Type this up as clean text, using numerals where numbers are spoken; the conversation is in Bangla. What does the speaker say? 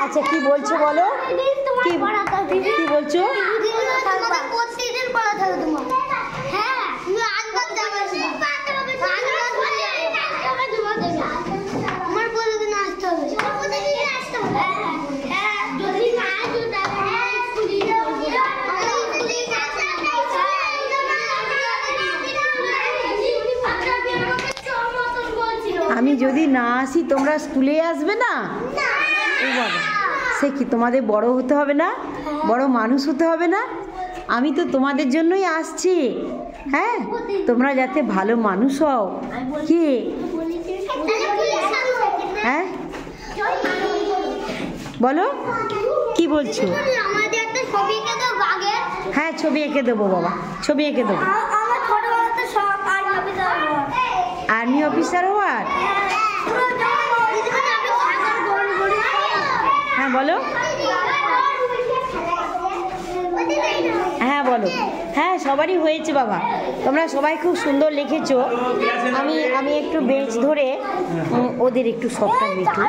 আচ্ছা কি বলছো বলো, কি বলছো? আমি যদি না আসি তোমরা স্কুলে আসবে না? ও বাবা, সে কি তোমাদের বড় হতে হবে না, বড় মানুষ হতে হবে না? আমি তো তোমাদের জন্যই আসছি। হ্যাঁ, তোমরা যাতে ভালো মানুষ হও। কি হ্যাঁ বলো, কি বলছো? হ্যাঁ ছবি এঁকে দেবো বাবা, ছবি এঁকে দেবো। আর্মি অফিসার হওয়ার? হ্যাঁ বলো, হ্যাঁ বলো। হ্যাঁ সবারই হয়েছে বাবা, তোমরা সবাই খুব সুন্দর লিখেছো। আমি একটু বেঞ্চ ধরে ওদের একটু সবটা লিখি।